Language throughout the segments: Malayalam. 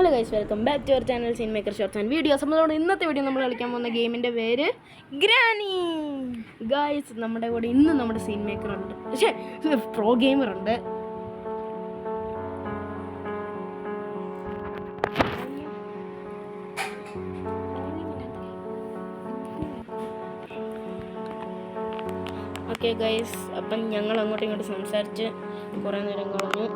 Hello guys, welcome back to our channel Scene Maker shorts and videos. നമ്മളോട് ഇന്നത്തെ വീഡിയോ നമ്മൾ കളിക്കാൻ പോകുന്ന ഗെയിമിൻ്റെ പേര് ഗ്രാനി. ഗൈസ്, നമ്മുടെ കൂടെ ഇന്ന് നമ്മുടെ സീൻ മേക്കർ ഉണ്ട്, പക്ഷേ പ്രോ ഗെയിമർ ഉണ്ട്. ഓക്കെ ഗൈസ്, അപ്പം ഞങ്ങൾ അങ്ങോട്ടും ഇങ്ങോട്ടും സംസാരിച്ച് കുറേ നേരം കളഞ്ഞു.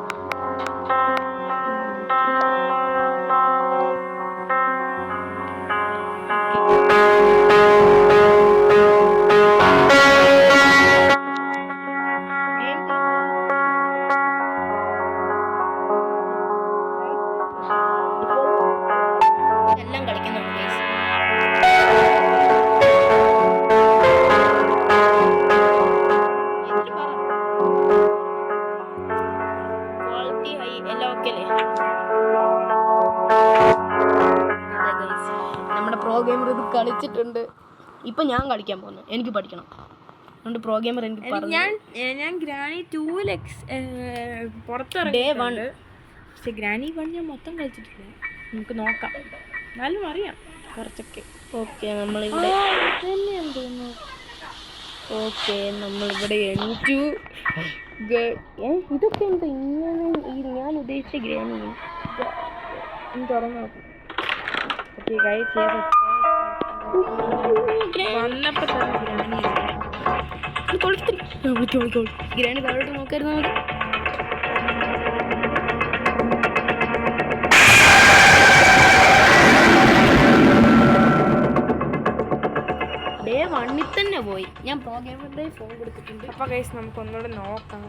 എല്ലാം കളിക്കുന്നുണ്ട് ഗൈസ്. ക്വാളിറ്റി ഹൈ എല്ലാം ഓക്കെ അല്ലേ? അതെ ഗൈസ്, നമ്മുടെ പ്രോ ഗെയിമർ ഇത് കളിച്ചിട്ടുണ്ട്. ഇപ്പം ഞാൻ കളിക്കാൻ പോകുന്നു, എനിക്ക് പഠിക്കണം. അതുകൊണ്ട് പ്രോ ഗെയിമർ എനിക്ക് ഞാൻ ഗ്രാനി 2 പുറത്തിറങ്ങിയിട്ടുണ്ട്. പക്ഷെ ഗ്രാനി 1 ഞാൻ മൊത്തം കളിച്ചിട്ടില്ല. നമുക്ക് നോക്കാം, എന്നാലും അറിയാം കുറച്ചൊക്കെ. ഓക്കെ, നമ്മളിവിടെ എണീറ്റു. ഇതൊക്കെ എന്താ ഇങ്ങനെ? ഞാൻ ഉദ്ദേശിച്ച ഗ്രാനി തുടങ്ങാം. ഓക്കെ ഗൈസ്, വന്നപ്പോൾ തന്നെ ഗ്രാനി താഴോട്ട് നോക്കരുത്. നമുക്ക് ഡേ 1 തന്നെ പോയി. ഞാൻ പ്രോ ഗെയിമറുടെ ഫോൺ കൊടുത്തിട്ടുണ്ട്. അപ്പോൾ ഗൈസ്, നമുക്ക് ഒന്നുകൂടെ നോക്കാം.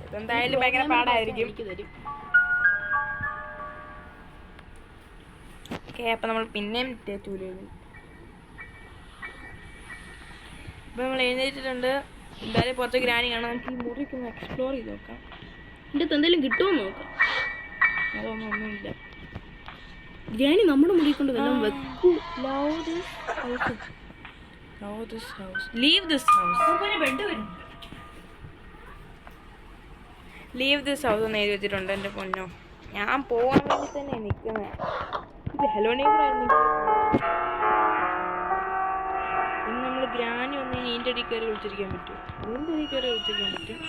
ഇതെന്തായാലും ഭയങ്കര പാടായിരിക്കും. ഓക്കെ, അപ്പോൾ നമ്മൾ പിന്നെയും ടൂലെഴുതി. ഇപ്പോൾ നമ്മൾ എഴുന്നേറ്റിട്ടുണ്ട്. എന്തായാലും പുറത്ത് ഗ്രാനി കാണാം. നമുക്ക് ഈ മുറിക്ക് ഒന്ന് എക്സ്പ്ലോർ ചെയ്ത് നോക്കാം. എൻ്റെ എന്തെങ്കിലും കിട്ടുമോ നോക്കാം. അതൊന്നുമില്ല. ഗ്രാനി നമ്മുടെ മുറിയിൽ കൊണ്ട് വല്ലതും വെക്കൂ. Leave this house എന്ന് എഴുതി വെച്ചിട്ടുണ്ട്. എൻ്റെ പൊന്നോ, ഞാൻ പോകാൻ വേണ്ടി തന്നെ നിൽക്കുന്നത്. ഇത് ഹലോ നെയ്ബറായിരുന്നു. ഇന്ന് നമ്മൾ ഗ്രാനി ഒന്ന് എൻ്റെ അടി കയറി വിളിച്ചിരിക്കാൻ പറ്റും. എൻ്റെ അടി കയറി വിളിച്ചിരിക്കാൻ പറ്റും,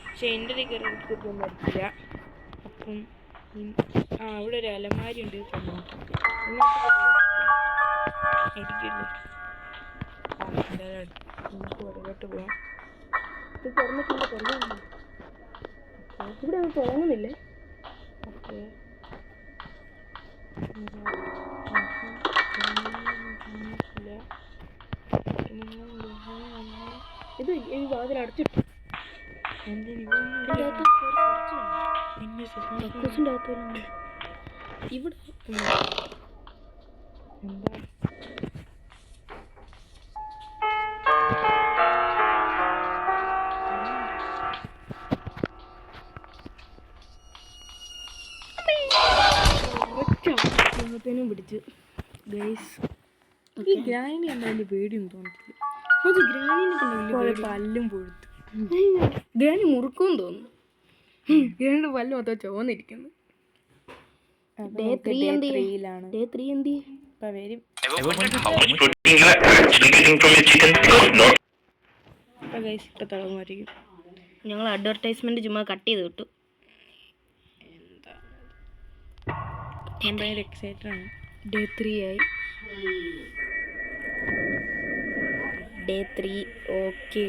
പക്ഷെ എൻ്റെ അടി കയറി വിളിച്ചിരിക്കാൻ പറ്റില്ല. അപ്പം ഇവിടെ ഒരു അലമാരി ഉണ്ട്. എനിക്കില്ലേ, നമുക്ക് പുറകോട്ട് പോവാം. ഇത് തുറന്നിട്ടില്ല, തുറന്നില്ല. ഇവിടെ അത് തുറങ്ങുന്നില്ലേ? ഓക്കെ, ഇത് ഈ വാതിൽ അടച്ചിട്ടു. ഇവിടെ എന്താ പിടിച്ചു ഗൈസ്. ഈ ഗ്രാനി എന്തായാലും പേടിയൊന്നും തോന്നത്തില്ല. അത് ഗ്രാനിനെ പല്ലും പൊഴുത്തു. ഗ്രാനി മുറുക്കും തോന്നുന്നു. ഗ്രാനിയുടെ പല്ല് മൊത്തം ചോന്നിരിക്കുന്നു. ഡേ 3 എന്ത് വരും. ഇപ്പം തുടങ്ങുമായിരിക്കും. ഞങ്ങൾ അഡ്വർടൈസ്മെന്റ് ചുമ്മാ കട്ട് ചെയ്ത് വിട്ടു. ഞാൻ ഭയങ്കര എക്സൈറ്റഡ് ആണ്. ഡേ 3 ആയി. Day 3 okay.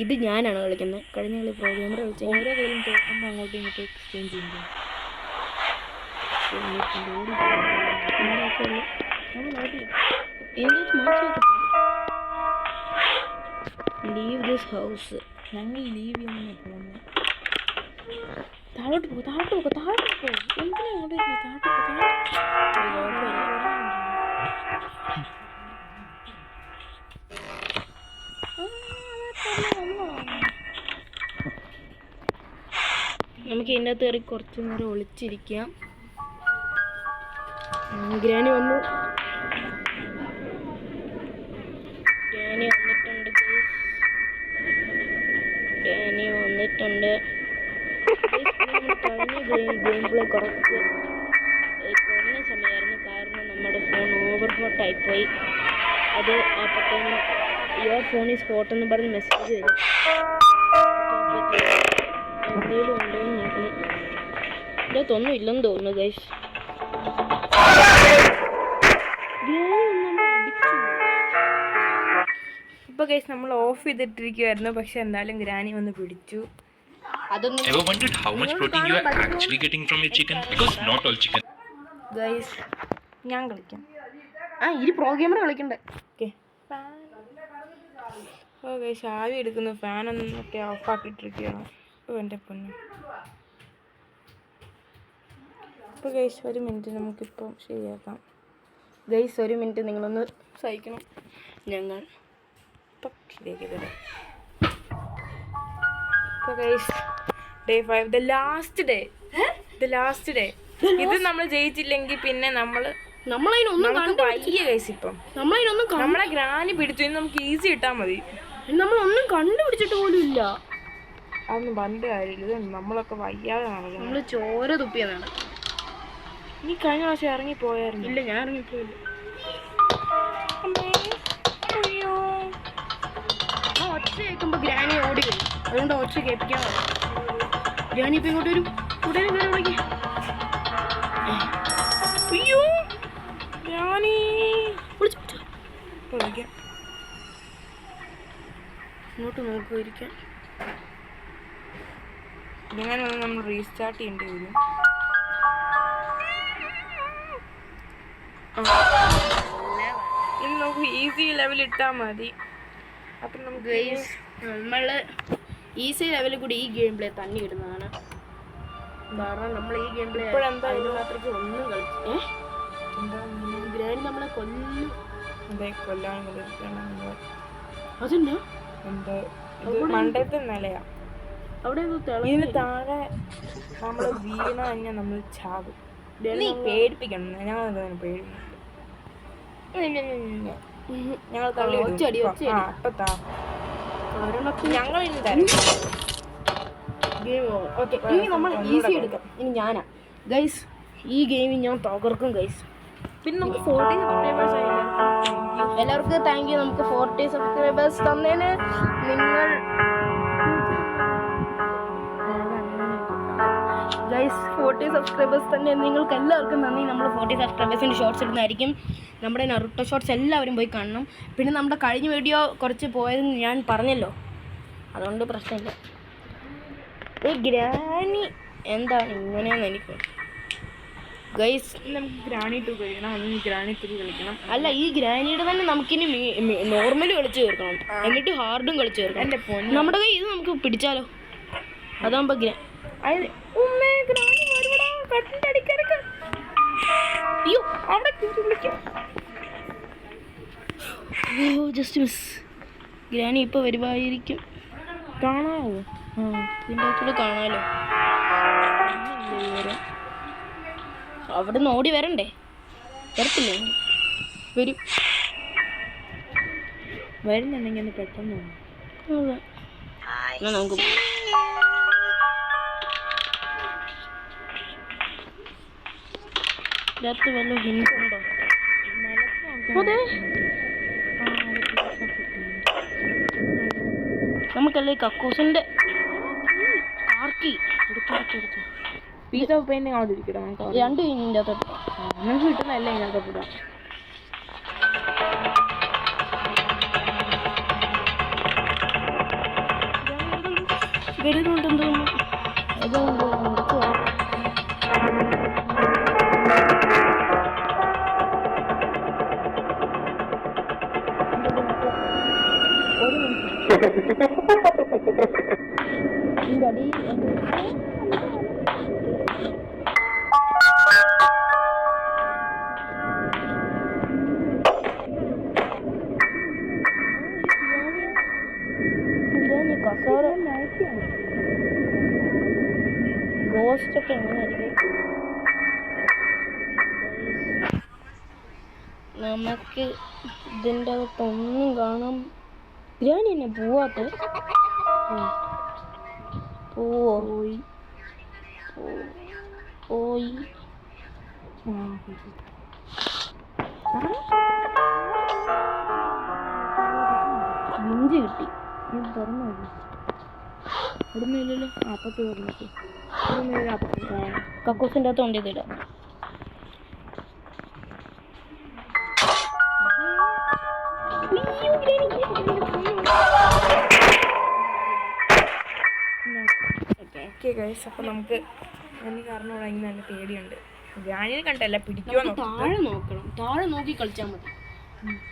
ഇത് ഞാനാണ് കളിക്കുന്നത്. കഴിഞ്ഞ കളി പ്രോ ഗെയിമർ കളിച്ചത്. ഓരോ കയ്യിലും തോക്കുമ്പോൾ അങ്ങോട്ടും ഇങ്ങോട്ടും എക്സ്ചേഞ്ച് ചെയ്യുമ്പോൾ ലീവ് ദിസ് ഹൗസ്. ഞങ്ങൾ ലീവ് ചെയ്യുന്ന പോകുന്നത്. താഴോട്ട് പോകും. എന്തിനാ അങ്ങോട്ട് നമുക്ക് ഇതിൻ്റെ അകത്ത് കയറി കുറച്ച് നേരം ഒളിച്ചിരിക്കാം. ഗ്രാനി വന്നു. ഗ്രാനി വന്നിട്ടുണ്ട്. കഴിഞ്ഞ ഗെയിം പ്ലേ കുറച്ച് സമയമായിരുന്നു, കാരണം നമ്മുടെ ഫോൺ ഓവർ ഹോട്ടായിപ്പോയി. അത് അപ്പോഴത്തേനും യുവർ ഫോൺ ഈസ് ഹോട്ട് എന്ന് പറഞ്ഞ് മെസ്സേജ് വരും. എന്തെങ്കിലും ഉണ്ടോ എന്ന് നോക്കണം. ഇതിനകത്തൊന്നും ഇല്ലെന്ന് തോന്നുന്നു ഗൈസ്. ഇപ്പോൾ ഗൈസ് നമ്മൾ ഓഫ് ചെയ്തിട്ടിരിക്കുമായിരുന്നു, പക്ഷെ എന്തായാലും ഗ്രാനി വന്ന് പിടിച്ചു. Ever wondered how much protein you are actually getting from your chicken? Because not all chicken. Guys ഞാൻ കളിക്കാം. ഇനി പ്രോ ഗെയിമർ കളിക്കണ്ടേ? ഓക്കെ. ഓ ഗൈസ് ആവി എടുക്കുന്നു. ഫാനൊന്നൊക്കെ ഓഫാക്കിയിട്ടിരിക്കുകയാണ്. ഓ എൻ്റെ പൊന്നു. ഇപ്പോൾ ഗൈസ് ഒരു മിനിറ്റ് നമുക്കിപ്പം ശരിയാക്കാം. ഗൈസ് ഒരു മിനിറ്റ് നിങ്ങളൊന്ന് സഹിക്കണം. ഞങ്ങൾ ഇപ്പം ശരിയാക്കി തരാം. ഇപ്പോൾ guys day 5 the last day. ഇത് നമ്മൾ ജയിച്ചില്ലെങ്കിൽ പിന്നെ നമ്മളതിനൊന്നും വയ്യ ഗൈസ്. ഇപ്പം നമ്മളെ ഗ്രാനി പിടിച്ചു. ഇനി നമുക്ക് ഈസി ഇട്ടാൽ മതി. നമ്മളൊന്നും കണ്ടുപിടിച്ചിട്ട് പോലും ഇല്ല. അതൊന്നും പണ്ട് കാര്യമില്ല. ഇത് നമ്മളൊക്കെ വയ്യാതെ നടക്കണം. നമ്മൾ ചോര തുപ്പിയതാണ്. നീ കഴിഞ്ഞ പ്രാവശ്യം ഇറങ്ങിപ്പോയായിരുന്നു. ഇല്ല, ഞാൻ ഇറങ്ങിപ്പോയില്ല. അയ്യോ ഒച്ച കേൾക്കുമ്പോൾ ഗ്രാനി ഓടി വരും. അതുകൊണ്ട് ഒച്ച കേൾപ്പിക്കാൻ ഗ്രാനി ഇപ്പം ഇങ്ങോട്ട് വരും. ഉടനെ കയറി വിളിക്കാം. അയ്യോ ഗ്രാനി വിളിക്കാം. ഇങ്ങോട്ട് നോക്കുമായിരിക്കാം. ഇങ്ങനെ വന്ന് നമ്മൾ റീസ്റ്റാർട്ട് ചെയ്യേണ്ടി വരും. ഇനി നമുക്ക് ഈസി ലെവൽ ഇട്ടാൽ മതി. അപ്പം നമുക്ക് നമ്മൾ ഈസി ലെവലിൽ കൂടി ഈ ഗെയിം പ്ലേ തന്നെ ഇടുന്നതാണ്. കാരണം നമ്മൾ ഈ ഗെയിം പ്ലേ അതിനകത്തേക്ക് ഒന്നും കളിച്ചു. ഗ്രാനി നമ്മളെ കൊല്ലും. കൊല്ലാൻ അതെന്നാ മണ്ടത്തെ നിലയാ. അവിടെ ഇതിന് താഴെ നമ്മൾ വീണ തന്നെ നമ്മൾ ചാകും. നീ പേടിപ്പിക്കണം. ഞങ്ങൾ പേടിപ്പിക്കും. ഞങ്ങൾ തള്ളി ഞങ്ങൾ ഇനി നമ്മൾ ഈസി എടുക്കാം. ഇനി ഞാനാ ഗൈസ്. ഈ ഗെയിമിൽ ഞാൻ തകർക്കും ഗൈസ്. പിന്നെ നമുക്ക് 40 സബ്സ്ക്രൈബേഴ്സ് ആയില്ല. എല്ലാവർക്കും താങ്ക് യു. നമുക്ക് 40 സബ്സ്ക്രൈബേഴ്സ് തന്നതിന് നിങ്ങൾ ഗൈസ് 40 സബ്സ്ക്രൈബേഴ്സ് തന്നെ നിങ്ങൾക്ക് എല്ലാവർക്കും നന്ദി. നമ്മൾ 40 സബ്സ്ക്രൈബേഴ്സിൻ്റെ ഷോർട്സ് ഇടുന്നതായിരിക്കും. നമ്മുടെ നറുട്ടോ ഷോർട്സ് എല്ലാവരും പോയി കാണണം. പിന്നെ നമ്മുടെ കഴിഞ്ഞ വീഡിയോ കുറച്ച് പോയതെന്ന് ഞാൻ പറഞ്ഞല്ലോ, അതുകൊണ്ട് പ്രശ്നമില്ല. ഈ ഗ്രാനി എന്താണ് ഇങ്ങനെയാണെന്ന് എനിക്ക് ഗൈസ്. നമുക്ക് ഗ്രാനി 2 കളിക്കണം. അല്ലെങ്കിൽ ഗ്രാനി 3 കളിക്കണം. അല്ല, ഈ ഗ്രാനിയുടെ തന്നെ നമുക്കിനി നോർമൽ കളിച്ച് തീർക്കണം. എന്നിട്ട് ഹാർഡും കളിച്ച് തീർക്കണം. നമ്മുടെ കൈ ഇത് നമുക്ക് പിടിച്ചാലോ? അതാകുമ്പോൾ അയ്യോ അവിടെ ജസ്റ്റ് മിസ്. ഗ്രാനി ഇപ്പോൾ വരുമായിരിക്കും. കാണാമോ? ഇതിൻ്റെ അകത്തോട് കാണാമല്ലോ. അവിടെ നിന്ന് ഓടി വരണ്ടേ? വരത്തില്ലേ? വരും. വരുന്നുണ്ടെങ്കിൽ ഒന്ന് പെട്ടെന്ന് അതെ. എന്നാൽ നമുക്ക് ഇതിനകത്ത് വല്ല ഹിന്റ് ഉണ്ടോ? അതെ, നമുക്കല്ലേ കക്കൂസിൻ്റെ കാർക്കി എടുത്തെടുത്തെടുത്തു. പീസ് ഓഫ് പെയിൻറ്റിങ് അവിടെ ഇരിക്കട്ടെ. നമുക്ക് 2 ഇതിൻ്റെ അകത്തോട്ട് നമുക്ക് കിട്ടുന്നതല്ലേ ഇതിനകത്ത് ഇടാം. വരുന്നുണ്ടെന്ന് തോന്നുന്നു. അതുകൊണ്ട് ഗോസ്റ്റ് ഒക്കെ എങ്ങനെയായിരിക്കും? നമുക്ക് ഇതിൻ്റെ അകത്തൊന്നും കാണാം. ഗ്രാനി എന്നെ പോവാത്ത പോയി ഇഞ്ചി കിട്ടി. തുറന്നു ഇടുന്നില്ലല്ലോ. അപ്പത്ത് തുറന്നിട്ട് കക്കൂസിൻ്റെ അകത്ത് കൊണ്ടിടാം. ഓക്കെ ഗൈസ്, അപ്പോൾ നമുക്ക് എനിക്ക് അറിഞ്ഞൂടാ, ഇന്ന് നല്ല പേടിയുണ്ട്. ഗ്രാനിയെ കണ്ടല്ല പിടിക്കുമോ. താഴെ നോക്കണം, താഴെ നോക്കി കളിച്ചാൽ മതി.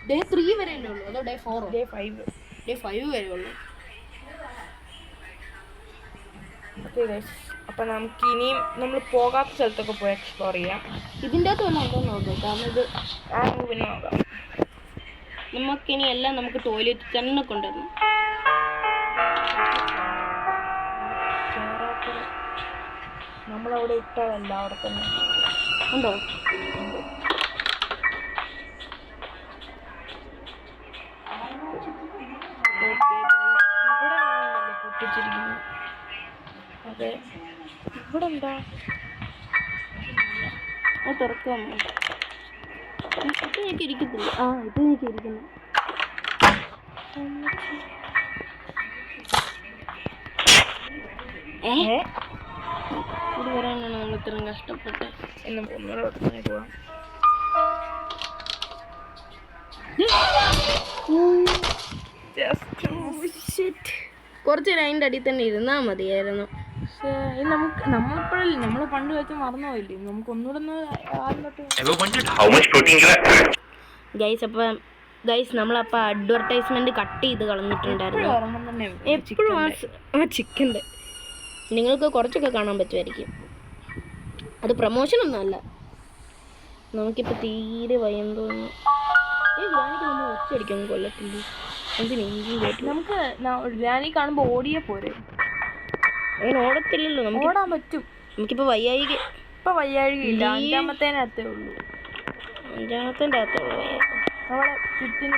ഡേ 3 വരെയല്ലേ ഉള്ളൂ, അതോ ഡേ 4? ഡേ 5. ഡേ 5 വരെ ഉള്ളൂ. ഓക്കെ ഗൈസ്, അപ്പോൾ നമുക്ക് ഇനിയും നമ്മൾ പോകാത്ത സ്ഥലത്തൊക്കെ പോയി എക്സ്പ്ലോർ ചെയ്യാം. ഇതിൻ്റെ അകത്ത് വല്ല ഉണ്ടോ നോക്കാം, കാരണം ഇത് പിന്നെ നോക്കാം. നമുക്കിനി എല്ലാം നമുക്ക് ടോയ്ലറ്റ് തന്നെ കൊണ്ടുവരണം. നമ്മളവിടെ ഇട്ടതല്ല, അവിടെ തന്നെ ഉണ്ടോ? ഇവിടെ പൊട്ടിച്ചിരിക്കുന്നു. അതെ, ഇവിടെ എന്താ അത് തുറക്കാമോ? ഇത് എനിക്ക് ഇരിക്കത്തില്ല. ആ, ഇത് എനിക്ക് ഇരിക്കുന്നു. ഇത് വരാനാണ് നമ്മൾ ഇത്രയും കഷ്ടപ്പെട്ട്. എന്ന് ഒന്നുകൂടെ പോവാം. കുറച്ച് നേരം അതിൻ്റെ അടിയിൽ തന്നെ ഇരുന്നാൽ മതിയായിരുന്നു. പക്ഷേ നമ്മളിപ്പോഴല്ലേ, നമ്മൾ പണ്ട് വെച്ച് മറന്നു പോയില്ലേ, നമുക്ക് ഒന്നുകൂടെ ഗൈസ് നമ്മളപ്പോൾ അഡ്വർടൈസ്മെന്റ് കട്ട് ചെയ്ത് കളഞ്ഞിട്ടുണ്ടായിരുന്നു. എപ്പോഴും ആ ചിക്കൻ്റെ നിങ്ങൾക്ക് കുറച്ചൊക്കെ കാണാൻ പറ്റുമായിരിക്കും. അത് പ്രൊമോഷനൊന്നും അല്ല. നമുക്കിപ്പോൾ തീരെ ഭയം തോന്നുന്നു. നമ്മൾ ഒച്ചയടിക്കൊന്നും കൊല്ലത്തില്ല. എന്തിനെങ്കിലും കേട്ടു നമുക്ക് ഗ്രാനി കാണുമ്പോൾ ഓടിയേ പോരെ. അങ്ങനെ ഓടത്തില്ലല്ലോ, നമുക്ക് ഓടാൻ പറ്റും. നമുക്കിപ്പോൾ വയ്യായിക. ഇപ്പം വയ്യാഴികയില്ല, അഞ്ചാമത്തേനകത്തേ ഉള്ളൂ. അഞ്ചാമത്തേൻ്റെ അകത്തുള്ളൂ നമ്മളെ ചുറ്റിന്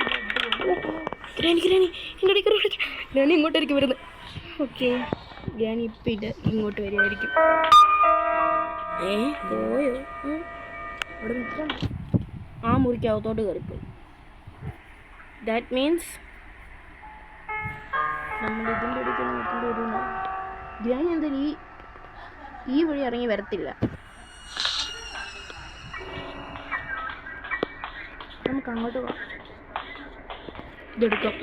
ഗ്രാനി ഇങ്ങോട്ടായിരിക്കും വരുന്നത്. ഓക്കെ, ഗ്രാനി ഇപ്പം ഇങ്ങോട്ട് വരുമായിരിക്കും. പോയോ? അവിടെ നിൽക്കണം. ആ മുറിക്കകത്തോട്ട് കയറിപ്പോയി. ദാറ്റ് മീൻസ് നമ്മൾ ഇതിൻ്റെ അടിക്കുന്ന വീട്ടിൻ്റെ ഒരു ഗ്രാനി എന്തായാലും ഈ വഴി ഇറങ്ങി വരത്തില്ല. നമുക്ക് അങ്ങോട്ട് പോകാം. ഇതെടുക്കാം.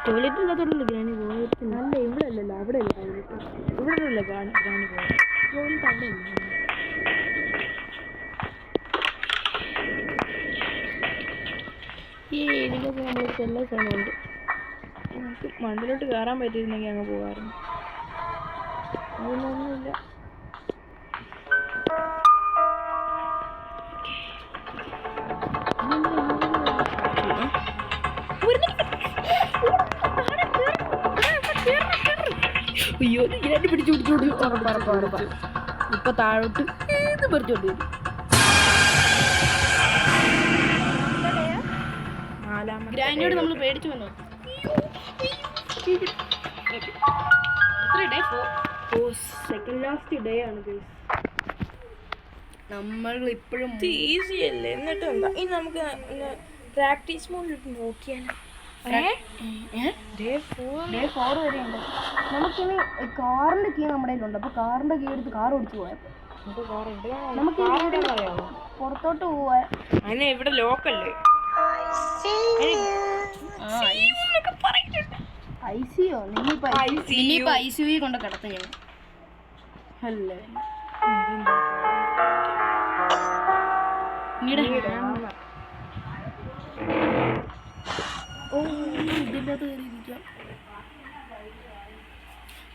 ടോയ്ലറ്റിൻ്റെ അകത്തോട്ടല്ലോ ഗ്രാനി പോകത്തില്ല. അല്ല, ഇവിടെ അല്ലല്ലോ, അവിടെ അല്ല ടോയ്ലറ്റ്. ഇവിടെ അല്ല ഗ്രാനി പോകാൻ. ടോയ്ലറ്റ് അവിടെ അല്ല. ഇതിലൊക്കെ നമ്മൾക്ക് എല്ലാ സമയമുണ്ട്. നമുക്ക് മണ്ണിലോട്ട് കയറാൻ പറ്റിയിരുന്നെങ്കിൽ അങ്ങ് പോകാറുണ്ട്. അതിനൊന്നുമില്ല. അയ്യോ, ഗ്രാനി പിടിച്ചു ഇപ്പൊ താഴോട്ട് പറിച്ചോണ്ട് വരും. ഗ്രാനിയോട് നമ്മൾ പേടിച്ചു വന്നോ. സെക്കൻഡ് ലാസ്റ്റ് ഡേ ആണ്. നമ്മൾ ഇപ്പോഴും ഈസി അല്ലേ. എന്നിട്ട് എന്താ ഇനി നമുക്ക് പ്രാക്ടീസ് മോഡിലിട്ട് നോക്കിയാലോ. ഡേ 4 വരെ ഉണ്ട്. നമുക്കിനി കാറിന്റെ കീ നമ്മുടെ കയ്യിലുണ്ട്. അപ്പൊ കാറിന്റെ കീ എടുത്ത് കാർ ഓടിച്ചു പോയാൽ നമുക്ക് പുറത്തോട്ട് പോവാ. അതിനെ ഇവിടെ ലോക്കല്ലേ. ഐസിയോ നിന്നിപ്പോ ഐസിയു കൊണ്ട് കിടത്ത ഞാൻ അല്ലേ.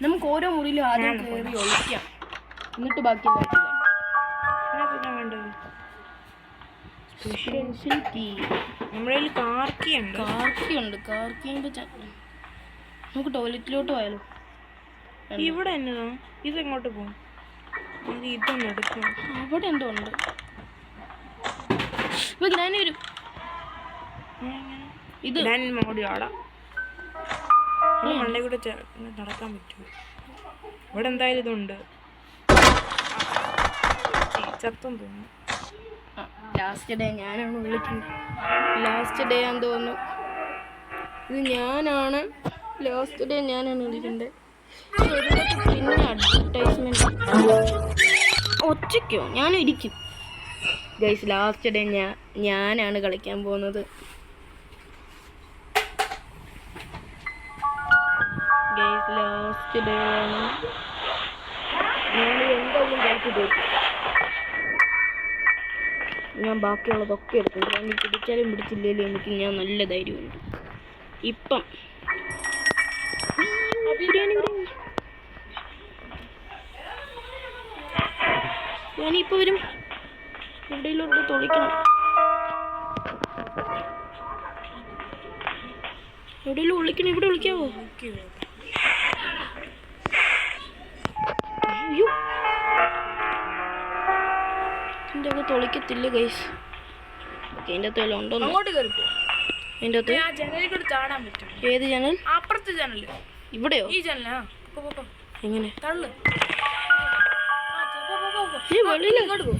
നമുക്ക് ഓരോ മുറിയിലും ആദ്യം കയറി ഒഴിക്കാം, എന്നിട്ട് ബാക്കിയെല്ലാം സ്പെഷ്യൽ കീ നമ്മുടെ കാർക്കിയുണ്ട്. കാർക്കിയുണ്ട്. നമുക്ക് ടോയ്ലറ്റിലോട്ട് പോയാലോ. ഇവിടെ എന്നതാ ഇതെങ്ങോട്ട് പോകും? ഇതൊന്നും എടുക്കും. അവിടെ എന്തോ ഉണ്ട്. ഇപ്പൊ ഗ്രാനി വരും. ഇത് മോടി ആടാം. മണ്ടേ കൂടെ നടക്കാൻ പറ്റുമോ? ഇവിടെ എന്തായാലും ഇതുണ്ട്. ചത്തം തോന്നുന്നു. ലാസ്റ്റ് ഡേ ഞാനാണ് വിളിക്കുന്നത്. ലാസ്റ്റ് ഡേ ആണെന്ന് തോന്നുന്നു. ഇത് ഞാനാണ് ലാസ്റ്റ് ഡേ ഞാനാണ് വിളിക്കുന്നത്. പിന്നെ അഡ്വർടൈസ്മെന്റ് ഒറ്റയ്ക്കോ ഞാനും ഇരിക്കും. ഗൈസ് ലാസ്റ്റ് ഡേ ഞാനാണ് കളിക്കാൻ പോകുന്നത്. ഗൈസ് ലാസ്റ്റ് ഡേ ആണ്. ഞാൻ എന്തായാലും കളിച്ചു പോയി. ഞാൻ ബാക്കിയുള്ളതൊക്കെ എടുക്കും. കാരണം പിടിച്ചാലും പിടിച്ചില്ലേലും എനിക്ക് ഞാൻ നല്ല ധൈര്യമുണ്ട്. ഇപ്പം ഞാനിപ്പോൾ വരും. എവിടെയിലോട്ട് തൊളിക്കണം. എവിടെയെങ്കിലും വിളിക്കണം. ഇവിടെ വിളിക്കാവോ? അയ്യോ എൻ്റെ ഒക്കെ തൊളിക്കത്തില്ല ഗൈസ്. ഓക്കെ എൻ്റെ അകത്ത് വല്ലതും ഉണ്ടോ? അങ്ങോട്ട് കയറിപ്പോ. എൻ്റെ അകത്ത് ആ ജനലിൽ കൂടെ ചാടാൻ പറ്റും. ഏത് ജനൽ? അപ്പുറത്തെ ജനല്. ഇവിടെയോ? ഈ ജനലാ. എങ്ങനെ? തള്ളു. ഈ വെളിയിൽ ഇങ്ങോട്ട് പോ.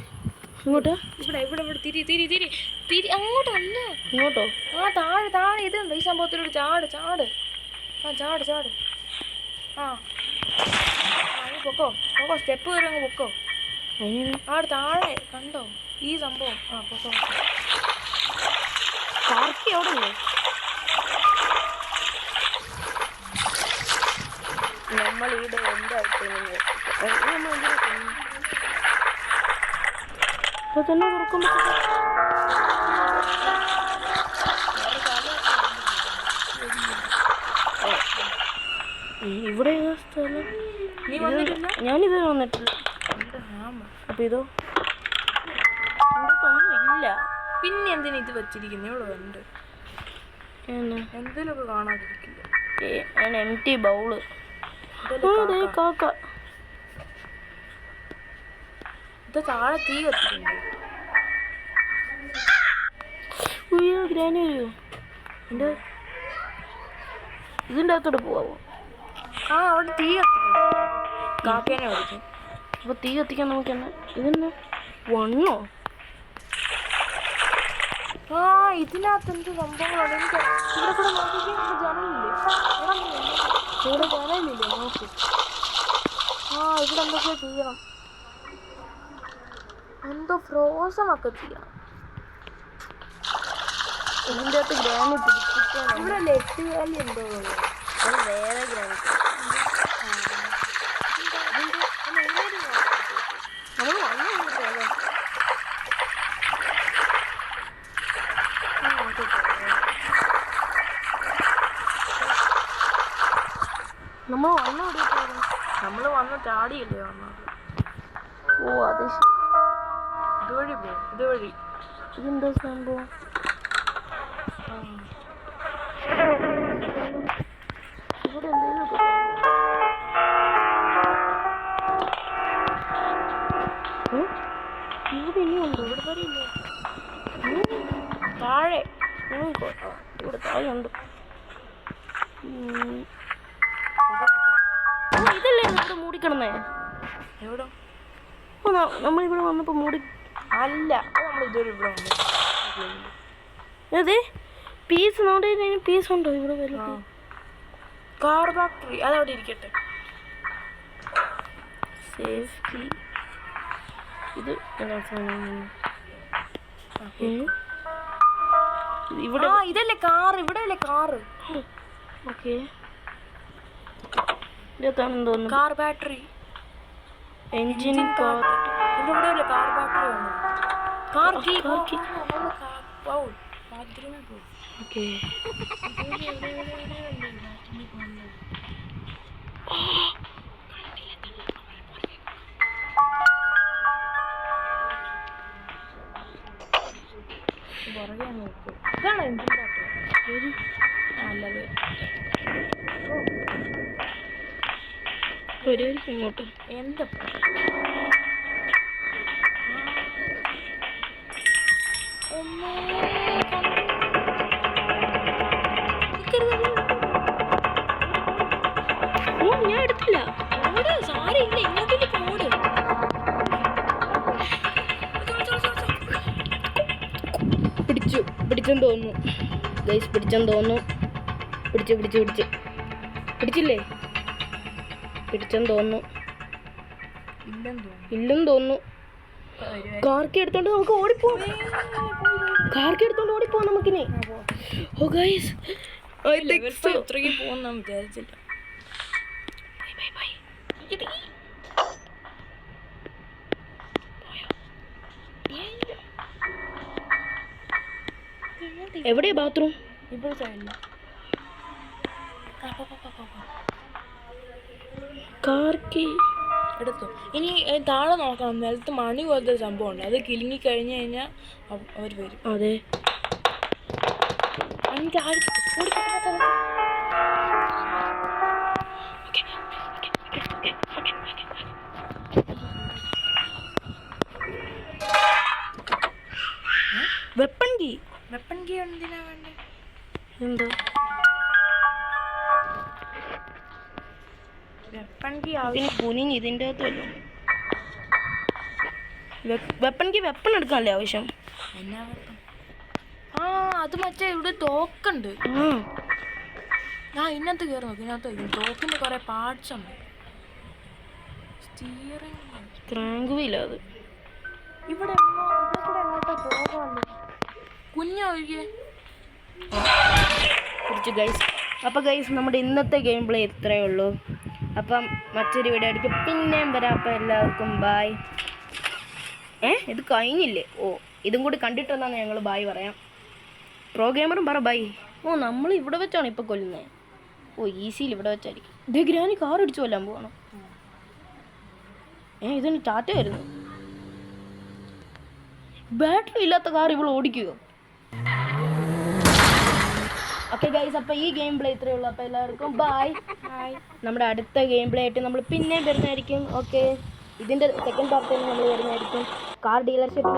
ഇങ്ങോട്ടാ? ഇവിടെ ഇവിടെ ഇവിടെ തിരി തിരി തിരി തിരി. അങ്ങോട്ടല്ല, ഇങ്ങോട്ടോ? ആ താഴെ താഴെ. ഇതുണ്ട് ഈ സംഭവത്തിലൂടെ ചാട് ചാട്. ആ ചാട് ചാട്. ആ പൊക്കോ പൊക്കോ. സ്റ്റെപ്പ് കയറി അങ്ങ് പൊക്കോ. ആടെ താഴെ കണ്ടോ ഈ സംഭവം? ആ പൊക്കോ. പാർക്കി അവിടെ അല്ലേ? നമ്മളിവിടെ എന്തായിട്ട് തന്നെ തുറക്കുമ്പോ ഇവിടെ ഏതാ സ്ഥലം? നീ വന്നിട്ടില്ല? ഞാനിത് വന്നിട്ടില്ല. അപ്പൊ ഇതോ ഇല്ല. പിന്നെ എന്തിനാ ഇത് വെച്ചിരിക്കുന്നത്? ഇവിടെ ഉണ്ട് എന്തെങ്കിലുമൊക്കെ കാണാതിരിക്കില്ല. M T bowl. കാക്ക ഇത് താഴെ തീ കത്തിട്ടുണ്ട്. അയ്യോ ഗ്രാനി വരുമോ? എൻ്റെ ഇതിൻ്റെ അകത്തോട്ട് പോവാമോ? ആ അവിടെ തീ കത്തിക്കുന്നു. കാക്കേനെ വിളിക്കും. അപ്പൊ തീ കത്തിക്കാൻ നമുക്ക് എന്നാ ഇതെന്നാ വണ്ണോ? ആ ഇതിനകത്ത് എന്ത് സംഭവങ്ങളാണ്. എനിക്ക് ഇവിടെ കൂടെ നോക്കിക്കാൻ ജനലില്ലേ? ഇവിടെ ജനലില്ലേ? നോക്കി. ആ ഇവിടെ എന്തൊക്കെയോ ചെയ്യണം. എന്തോ ഫ്രോസൺ ഒക്കെ ചെയ്യണം. ഇതിൻ്റെ അകത്ത് ഗ്രാനി പിടിച്ചിട്ടാണ്. ഇവിടെ ലെഫ്റ്റുകാലി എന്തോ ഉള്ളത്. അത് വേറെ ഗ്രാനി. നമ്മൾ വന്നു നമ്മൾ വന്ന എവിടെയാ? നമ്മൾ വന്ന് ചാടിയല്ലേ വന്നത്. ഓ അത് ഇതുവഴി പോകും. ഇതുവഴി. ഇതെന്താ സംഭവം? ഇവിടെ എന്തെങ്കിലും ഇവിടെ ഇനിയുണ്ടോ? ഇവിടെ വരെയില്ലേ? താഴെ ഇവിടെ താഴെ ഉണ്ട്. ഇതല്ലേ ഇവിടെ മൂടിക്കിടന്നേ? എവിടെ? ഓ നമ്മളിവിടെ വന്നപ്പോ മൂടി. അല്ല നമ്മൾ ഇതുവരെ ഇവിടെ വന്നു. അതെ പീസ് നമ്മുടെ പീസ് ഉണ്ടോ ഇവിടെ? വരും കാർ ഫാക്ടറി അതവിടെ ഇരിക്കട്ടെ. സേഫ്റ്റി ഇത് ഇവിടെ ഇതല്ലേ കാറ്? ഇവിടെ അല്ലേ കാറ്? ഓക്കെ ഇതെത്താണെന്ന് തോന്നുന്നു. Car battery engine car. ഇവിടെ അല്ലേ കാർ ബാറ്ററി വന്നു. കാർ കീ ബാത്റൂമിൽ പോകും. ഓക്കെ പുറകെ നോക്കും. ഇതാണ് എൻജിൻ ബാറ്ററി. നല്ലത്. വരുമായിരിക്കും ഇങ്ങോട്ട്. എന്താ ഞാൻ എടുത്തില്ല. സാരില്ല ഇങ്ങോട്ടേക്ക് പോട്. പിടിച്ചെന്ന് തോന്നുന്നു ഗൈസ്, പിടിച്ചെന്ന് തോന്നുന്നു. പിടിച്ചില്ലേ? പിടിച്ചെന്ന് തോന്നുന്നു. ഇല്ലെന്ന് തോന്നുന്നു. കാർക്കി എടുത്തോണ്ട് നമുക്ക് ഓടിപ്പോവാം. നമുക്കിനി. ഓ ഗൈസ്, ഇത്രയ്ക്ക് പോകുന്ന വിചാരിച്ചില്ല. എവിടെയാ ബാത്റൂം? ഇപ്പോൾ സൈഡില്ല. കാർക്കി എടുത്തു. ഇനി താഴെ നോക്കണം, നിലത്ത് മണി പോലത്തെ ഒരു സംഭവം ഉണ്ട്. അത് കിലുങ്ങി കഴിഞ്ഞ് കഴിഞ്ഞാൽ അവർ വരും. അതെ, വെപ്പൺ കീ എന്തിനാ വേണ്ടേ? എന്താ വെപ്പൺ കീ ഇതിന് കുനിഞ്ഞ് ഇതിൻ്റെ അകത്തല്ലോ. വെപ്പൺ കീ വെപ്പൺ എടുക്കാനല്ലേ ആവശ്യം? എന്നാ വെപ്പൺ? ആ, അത് മറ്റേ ഇവിടെ തോക്കുണ്ട്. ഇതിനകത്ത് കയറി നോക്കി. ഇതിനകത്ത് തോക്കിൻ്റെ കുറേ പാർട്സ് ഉണ്ട്. സ്റ്റിയറിംഗ് ക്രാങ്ക് വീല അത്. ഇവിടെ എങ്ങോട്ടാ പോകാമല്ലോ? കുഞ്ഞ ഒഴികെ പിടിച്ചു ഗൈസ്. അപ്പോൾ ഗൈസ്, നമ്മുടെ ഇന്നത്തെ ഗെയിം പ്ലേ ഇത്രയേ ഉള്ളൂ. അപ്പം മറ്റൊരു വീഡിയോ ആയിരിക്കും പിന്നെയും വരാം. അപ്പം എല്ലാവർക്കും ബായ്. ഇത് കഴിഞ്ഞില്ലേ? ഓ, ഇതും കൂടി കണ്ടിട്ടെന്നാണ് ഞങ്ങൾ ബായ് പറയാം. പ്രോഗ്രാമറും പറ ബൈ. ഓ, നമ്മൾ ഇവിടെ വെച്ചാണ് ഇപ്പോൾ കൊല്ലുന്നത്. ഓ, ഈസിയിൽ ഇവിടെ വെച്ചായിരിക്കും. ഇതേ ഗ്രാനി കാർ അടിച്ചു കൊല്ലാൻ പോകണം. ഇതിന് ടാറ്റ വരുന്നു. ബാറ്ററി ഇല്ലാത്ത കാർ ഇവൾ ഓടിക്കുക. ഓക്കെ ഗൈസ്, അപ്പോൾ ഈ ഗെയിം പ്ലേ ഇത്രയേ ഉള്ളൂ. അപ്പോൾ എല്ലാവർക്കും ബായ്. നമ്മുടെ അടുത്ത ഗെയിം പ്ലേ ആയിട്ട് നമ്മൾ പിന്നെയും വരുന്നതായിരിക്കും. ഓക്കെ, ഇതിൻ്റെ സെക്കൻഡ് പാർട്ടിൽ നമ്മൾ വരുന്നതായിരിക്കും. Car dealership